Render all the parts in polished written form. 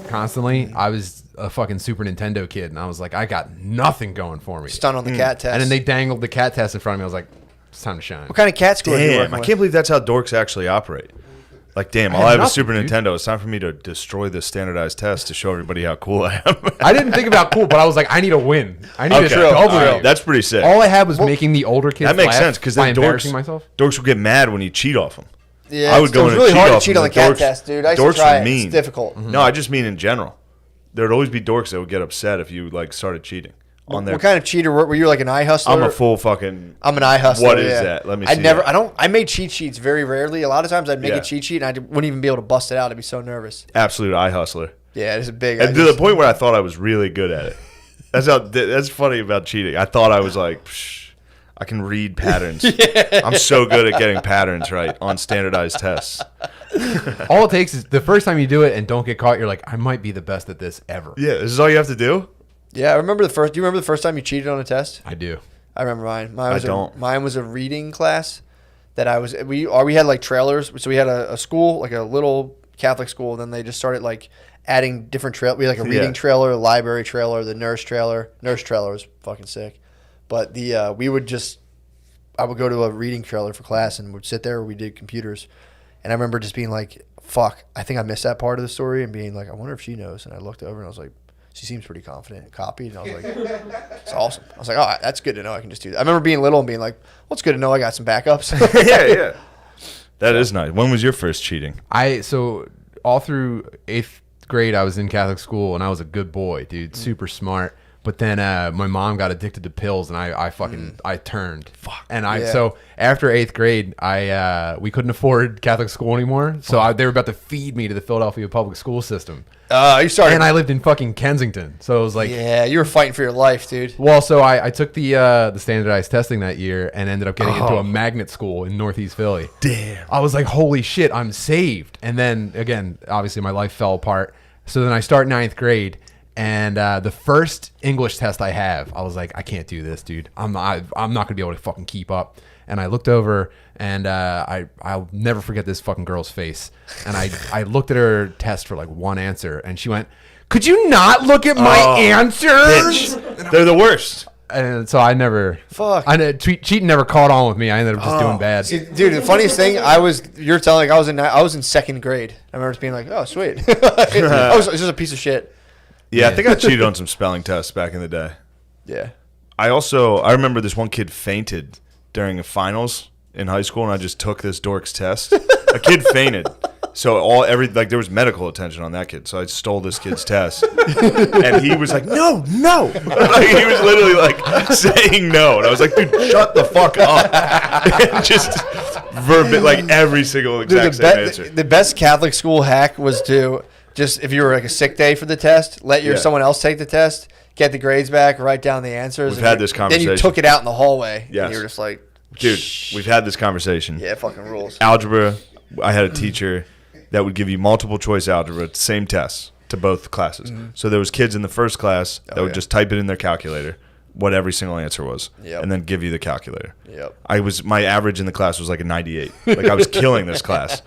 Constantly, I was a fucking Super Nintendo kid, and I was like, I got nothing going for me. Stunned on the cat test. And then they dangled the cat test in front of me. I was like, it's time to shine. What kind of cat score are you Damn, working I with? can't believe that's how dorks actually operate. Like, damn, I have a Super Nintendo. It's time for me to destroy this standardized test to show everybody how cool I am. I didn't think about cool, but I was like, I need a win. I need Okay. to double Alright, you. that's pretty sick. All I had was making the older kids That makes laugh sense because by then embarrassing myself. dorks will get mad when you cheat off them. Yeah, I would go it's in really and hard to off cheat them. on the cat Dorks- test, dude. I used to dorks try are it. mean. It's difficult. No, I just mean in general. There would always be dorks that would get upset if you like started cheating on their. What kind of cheater were you? Like an eye hustler? I'm a full fucking. I'm an eye hustler. What is that? Let me see. I made cheat sheets very rarely. A lot of times I'd make Yeah. a cheat sheet and I wouldn't even be able to bust it out. I'd be so nervous. Absolute eye hustler. Yeah, it's a big. And to the point where I thought I was really good at it. That's funny about cheating. I thought I was like, psh, I can read patterns. Yeah. I'm so good at getting patterns right on standardized tests. All it takes is the first time you do it and don't get caught, you're like, I might be the best at this ever. Yeah, this is all you have to do? Yeah, I remember the first. Do you remember the first time you cheated on a test? I do. I remember mine. Mine was a reading class that I was. We had like trailers. So we had a school, like a little Catholic school. And then they just started like adding different trailers. We had like a reading trailer, a library trailer, the nurse trailer. Nurse trailer was fucking sick. But I would go to a reading trailer for class and would sit there. We did computers. And I remember just being like, fuck, I think I missed that part of the story and being like, I wonder if she knows. And I looked over and I was like, she seems pretty confident and copied. And I was like, it's awesome. I was like, oh, that's good to know I can just do that. I remember being little and being like, well, it's good to know I got some backups. Yeah. That is nice. When was your first cheating? So all through 8th grade, I was in Catholic school, and I was a good boy, dude, super smart. But then my mom got addicted to pills, and I turned. Fuck. And so after 8th grade, we couldn't afford Catholic school anymore. So they were about to feed me to the Philadelphia public school system. You started. And I lived in fucking Kensington, so it was like, yeah, you were fighting for your life, dude. Well, so I took the standardized testing that year and ended up getting into a magnet school in Northeast Philly. Damn. I was like, holy shit, I'm saved. And then again, obviously my life fell apart. So then I start 9th grade. And the first English test I have, I was like, I can't do this, dude. I'm not gonna be able to fucking keep up. And I looked over, and I'll never forget this fucking girl's face. And I looked at her test for like one answer, and she went, "Could you not look at my answers?" Bitch. They're the worst. And so I never, cheating never caught on with me. I ended up just doing bad. See, dude, the funniest thing, I was in 2nd grade. I remember just being like, oh, sweet. I was just a piece of shit. Yeah, I think I cheated on some spelling tests back in the day. Yeah. I remember this one kid fainted during a finals in high school, and I just took this dork's test. A kid fainted. So there was medical attention on that kid. So I stole this kid's test. And he was like, no. Like, he was literally like saying no. And I was like, dude, shut the fuck up. Just like every single exact same answer. The best Catholic school hack was to just, if you were like a sick day for the test, let someone else take the test, get the grades back, write down the answers. We've had this conversation. Then you took it out in the hallway. Yes. And you were just like, dude, we've had this conversation. Yeah, it fucking rules. Algebra, I had a teacher that would give you multiple choice algebra, same tests to both classes. Mm-hmm. So there was kids in the first class that would just type it in their calculator, what every single answer was, and then give you the calculator. Yep. My average in the class was like a 98. Like I was killing this class.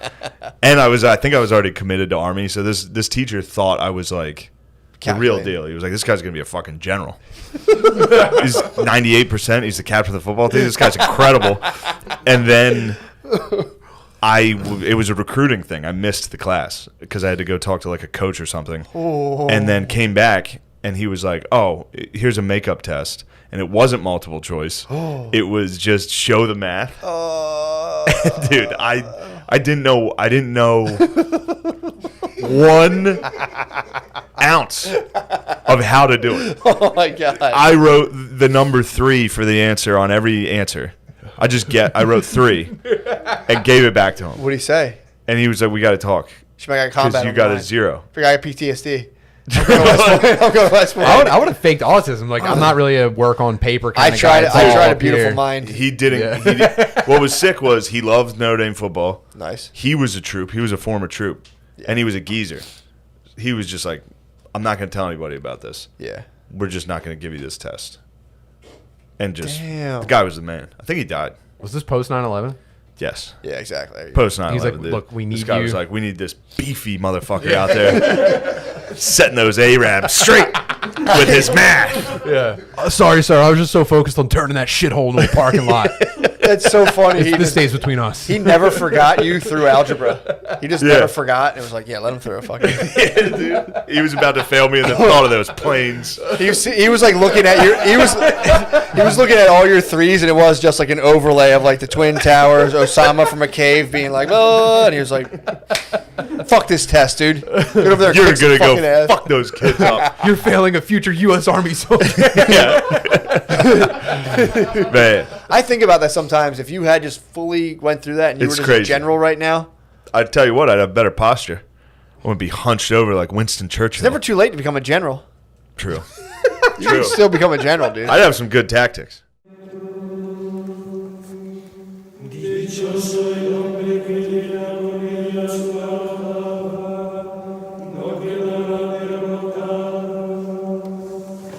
And I think I was already committed to Army, so this teacher thought I was like the real deal. He was like, this guy's going to be a fucking general. He's 98%. He's the captain of the football team. This guy's incredible. And then it was a recruiting thing. I missed the class because I had to go talk to like a coach or something. And then came back, and he was like, oh, here's a makeup test. And it wasn't multiple choice. It was just show the math. Dude, I didn't know 1 ounce of how to do it. Oh my god. I wrote the number 3 for the answer on every answer. I wrote 3 and gave it back to him. What did he say? And he was like, we got to talk. Because you got a 0. I got PTSD. I'm going to West Point. I would have faked autism. Like, I'm not really a work on paper kind of guy. I tried a beautiful mind. He didn't. Yeah. What was sick was he loved Notre Dame football. Nice. He was a troop. He was a former troop. Yeah. And he was a geezer. He was just like, I'm not going to tell anybody about this. Yeah. We're just not going to give you this test. And just, the guy was the man. I think he died. Was this post 9/11? Yes. Yeah, exactly. Post 9/11. He's like, dude. look, we need This guy you. was like, we need this beefy motherfucker out there setting those Arabs straight with his math. Yeah. Sorry, sir. I was just so focused on turning that shithole into a parking lot. That's so funny. This stays between us. He never forgot you through algebra. He just never forgot. And it was like, yeah, let him throw a fucking. Yeah, dude. He was about to fail me in the thought of those planes. He was like looking at your. He was looking at all your threes, and it was just like an overlay of like the Twin Towers, Osama from a cave being like, oh, and he was like, fuck this test, dude. Get over there. You're gonna go fuck those kids up. You're failing a future U.S. Army soldier. Yeah. Man. I think about that sometimes. If you had just fully went through that and you were just crazy. a general right now. I'd tell you what, I'd have better posture. I wouldn't be hunched over like Winston Churchill. It's never too late to become a general. True. You can still become a general, dude. I'd have some good tactics. Dichoso el hombre que llena